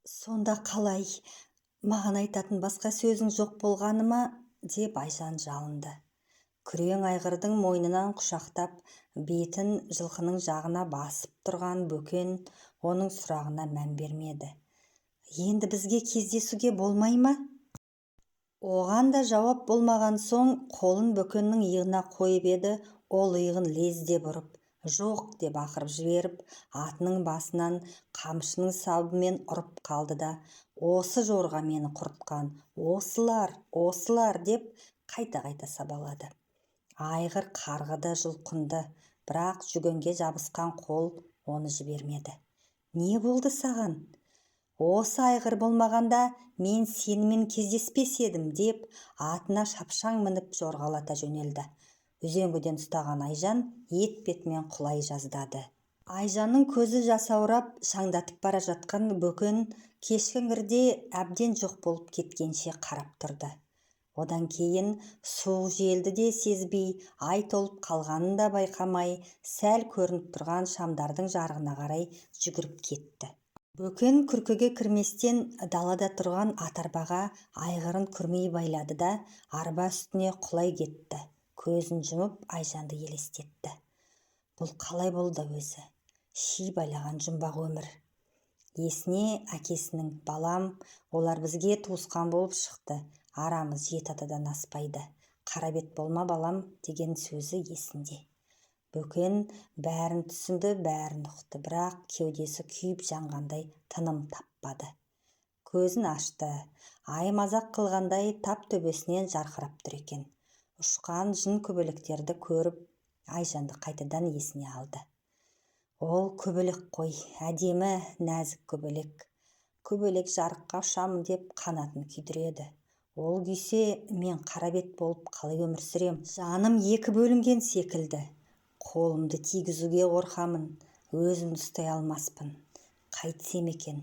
Сонда қалай? Маған айтатын басқа сөзің жоқ болғаны ма? Деп Айжан жалынды. Күрең айғырдың мойнынан құшақтап, бетін жылқының жағына басып тұрған Бөкен оның сұрағына мән бермеді. Енді бізге кездесуге болмай ма? Оған да жауап болмаған соң қолын Бөкеннің иығына қойып еді, ол иығын лезде бұрып, жоқ деп ақырып жіберіп, атының басынан қамшының сабымен ұрып қалды да, осы жорға мені құртқан, осылар деп қайта-қайта сабалады. Айғыр қарғыды, жұлқынды, бірақ жүгенге жабысқан қол оны жібермеді. Не болды саған? Осы айғыр болмағанда мен сенімен кездеспес едім деп атына шапшаң мініп жорғалата жөнелді. Үзеңгіден ұстаған Айжан етбетімен құлай жаздады. Айжанның көзі жасаурап шаңдатып бара жатқан Бөкен кешкі іңірде әбден жоқ болып кеткенше қарап тұрды. Одан кейін суық желді де сезбей, ай толып қалғанын да байқамай, сәл көрініп тұрған шамдардың жарығына қарай жүгіріп кетті. Бөкен күркеге кірместен далада тұрған атарбаға айғырын күрмей байлады да арба үстіне құлай кетті. Көзін жұмып Айжанды елестетті. Бұл қалай болды өзі? Ши байлаған жұмбақ өмір. Есіне әкесінің, балам, олар бізге туысқан болып шықты. Арамыз 7 атадан аспайды. Қарабет болма балам деген сөзі есінде. Бөкен бәрін түсінді, бәрін ұқты, бірақ кеудесі күйіп жанғандай тыным таппады. Көзін ашты. Ай мазақ қылғандай тап төбесінен жарқырап тұр екен. Ұшқан жын көбелектерді көріп, Айжанды қайтадан есіне алды. Ол көбелек қой, әдемі, нәзік көбелек. Көбелек жарыққа ұшамын деп қанатын күйдіреді. Ол күйсе, мен қарабет болып қалай өмір сүрем? Жаным 2 бөлінген секілді. Қолымды тигізуге қорқамын, өзімді ұстай алмаспын. Қайтсем екен?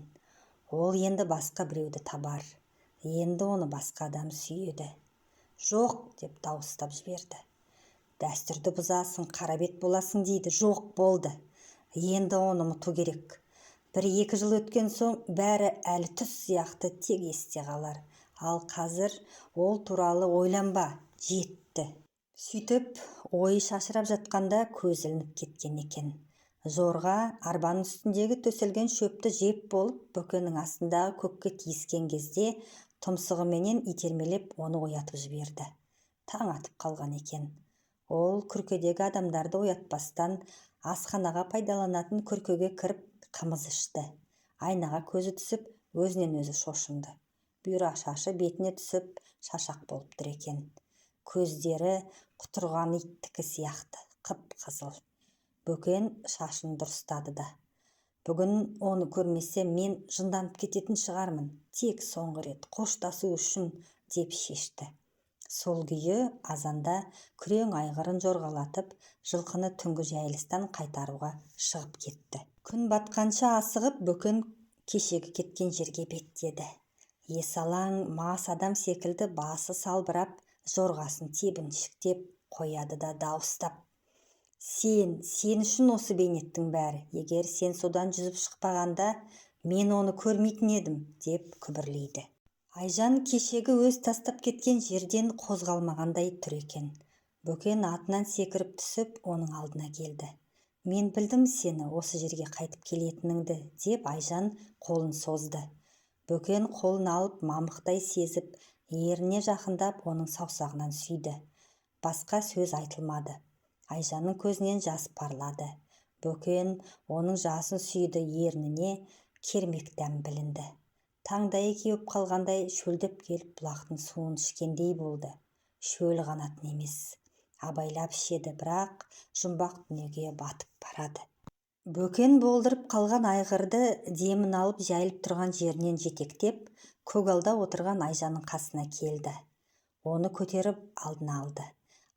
Ол енді басқа біреуді табар. Енді оны басқа адам сүйеді. Жоқ, деп дауыстап жіберді. Дәстүрді бұзасың, қарабет боласың дейді. Жоқ болды. Енді оны ұмыту керек. 1-2 жыл өткен соң бәрі әлі түс сияқты тек есте қалар. Ал қазір ол туралы ойланба, жетті. Сөйтіп, ойы шашырап жатқанда көз ілініп кеткен екен. Жорға арбаның үстіндегі төселген шөпті жеп болып, Бөкеннің астындағы көкке тиіскен кезде тұмсығыменен итермелеп оны оятып жіберді. Таң атып қалған екен. Ол күркедегі адамдарды оятпастан асханаға пайдаланатын күркеге кіріп қымыз ішті. Айнаға көзі түсіп, өзінен өзі шошынды. Бұйра шашы бетіне түсіп, шашақ болып тұр екен. Көздері құтырған иттікі сияқты, қып-қызыл. Бөкен шашын дұрыстады да. Бүгін оны көрмесе мен жынданып кететін шығармын, тек соңғы рет қоштасу үшін деп шешті. Сол күйі азанда күрең айғырын жорғалатып, жылқыны түнгі жайылыстан қайтаруға шығып кетті. Күн батқанша асығып, Бөкен кешегі кеткен жерге беттеді. Есалаң мас адам секілді басы салбырап, жорғасын тебіншіктеп қояды да дауыстап. Сен үшін осы бейнеттің бәрі. Егер сен содан жүзіп шықпағанда, мен оны көрмейтін едім, деп күбірлейді. Айжан кешегі өз тастап кеткен жерден қозғалмағандай тұр екен. Бөкен атынан секіріп түсіп, оның алдына келді. Мен білдім сені осы жерге қайтып келетініңді, деп Айжан қолын созды. Бөкен қолын алып мамықтай сезіп, еріне жақындап, оның саусағынан сүйді. Басқа сөз айтылмады. Айжанның көзінен жас парлады. Бөкен оның жасын сүйді, ерніне кермек дәм білінді. Таңдайы кеуіп қалғандай шөлдеп келіп бұлақтың суын ішкендей болды. Шөл қанатын емес, абайлап ішеді, бірақ жұмбақ дүниеге батып барады. Бөкен болдырып қалған айғырды демін алып жайылып тұрған жерінен жетектеп, көгалда отырған Айжанның қасына келді. Оны көтеріп алдына алды.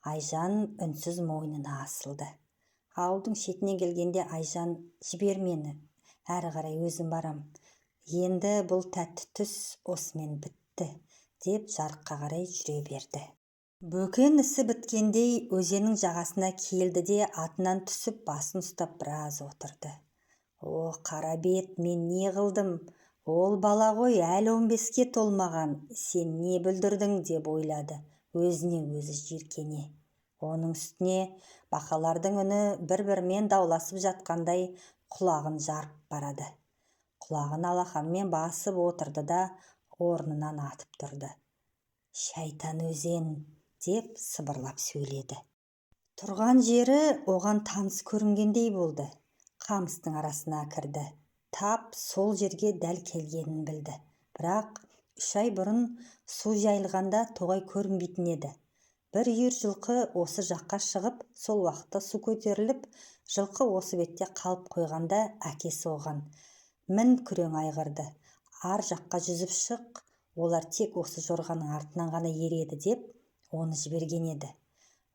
Айжан үнсіз мойнына асылды. Ауылдың шетіне келгенде Айжан, жібер мені, әрі қарай өзім барам. Енді бұл тәтті түс осымен бітті, деп жарыққа қарай жүре берді. Бөкен ісі біткендей өзеннің жағасына келді де атынан түсіп басын ұстап біраз отырды. О, қарабет, мен не қылдым? Ол бала ғой, әлі 15-ке толмаған, сен не бүлдірдің деп ойлады, өзіне өзі жиіркене. Оның үстіне бақалардың үні бір-бірімен дауласып жатқандай құлағын жарып барады. Құлағын алақанмен басып отырды да орнынан атып тұрды. «Шайтан өзен!» деп сыбырлап сөйледі. Тұрған жері оған таныс көрінгендей болды. Қамыстың арасына кірді. Тап сол жерге дәл келгенін білді. Бірақ 3 ай бұрын су жайылғанда тоғай көрінбейтін еді. Бір үйір жылқы осы жаққа шығып, сол уақытта су көтеріліп, жылқы осы бетте қалып қойғанда әкесі оған: «Мін күрең айғырды, ар жаққа жүзіп шық, олар тек осы жорғаның артынан ғана ереді» деп оны жіберген еді.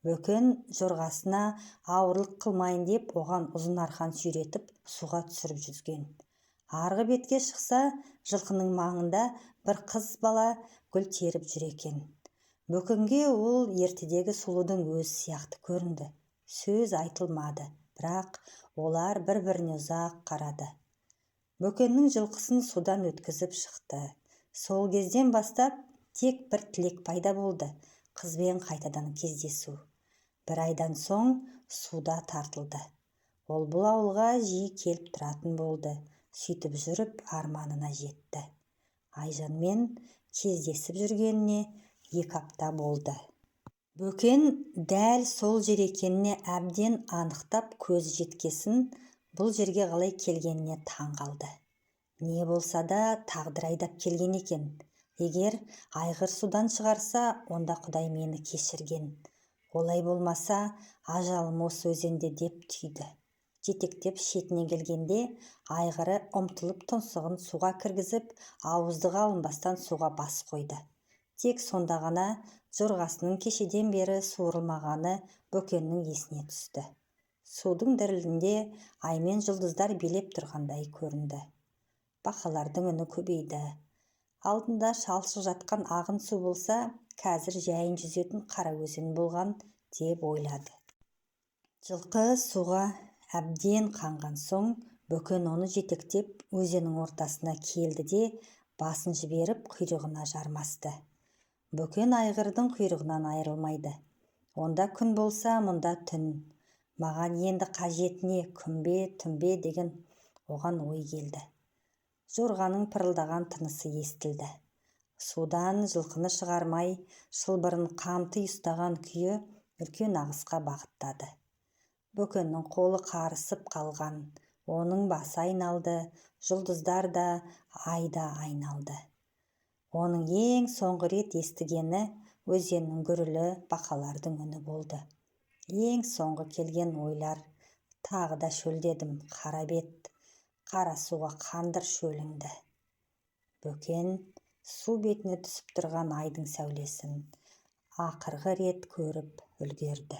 Бөкен жорғасына ауырлық қылмайын деп оған ұзын арқан сүйретіп суға түсіріп жүзген. Арғы бетке шықса, жылқының маңында бір қыз бала гүл теріп жүр екен. Бөкенге ол ертедегі сұлудың өзі сияқты көрінді. Сөз айтылмады, бірақ олар бір-біріне ұзақ қарады. Бөкеннің жылқысын судан өткізіп шықты. Сол кезден бастап тек бір тілек пайда болды: қызбен қайтадан кездесу. 1 айдан соң суда тартылды. Ол бұл ауылға жиі келіп тұратын болды. Сөйтіп жүріп арманына жетті. Айжанмен кездесіп жүргеніне 2 апта болды. Бөкен дәл сол жер екеніне әбден анықтап көзі жеткесін бұл жерге қалай келгеніне таң қалды. Не болса да тағдыр айдап келген екен. Егер айғыр судан шығарса, онда Құдай мені кешірген. Олай болмаса, ажалым осы өзенде деп түйді. Жетектеп шетіне келгенде айғыры ұмтылып тұмсығын суға кіргізіп, ауыздығы алынбастан суға бас қойды. Тек сонда ғана жорғасының кешеден бері суырылмағаны Бөкеннің есіне түсті. Судың дірілінде ай мен жұлдыздар билеп тұрғандай көрінді. Бақалардың үні көбейді. Алдында шалшық жатқан ағын су болса, қазір жайын жүзетін қара өзен болған деп ойлады. Жылқы суға әбден қанған соң, Бөкен оны жетектеп өзеннің ортасына келді де басын жіберіп құйрығына жармасты. Бөкен айғырдың құйрығынан айырылмайды. Онда күн болса, мұнда түн. Маған енді қажетіне күнбе, түнбе деген оған ой келді. Жорғаның пырылдаған тынысы естілді. Судан жылқыны шығармай, шылбырын қамти ұстаған күйі үлкен ағысқа бағыттады. Бөкеннің қолы қарысып қалған, оның басы айналды, жұлдыздар да, ай да айналды. Оның ең соңғы рет естігені өзеннің гүрілі, бақалардың үні болды. Ең соңғы келген ойлар: тағы да шөлдедім, қара бет, қара суға қандыр шөліңді. Бөкен су бетіне түсіп тұрған айдың сәулесін ақырғы рет көріп үлгерді.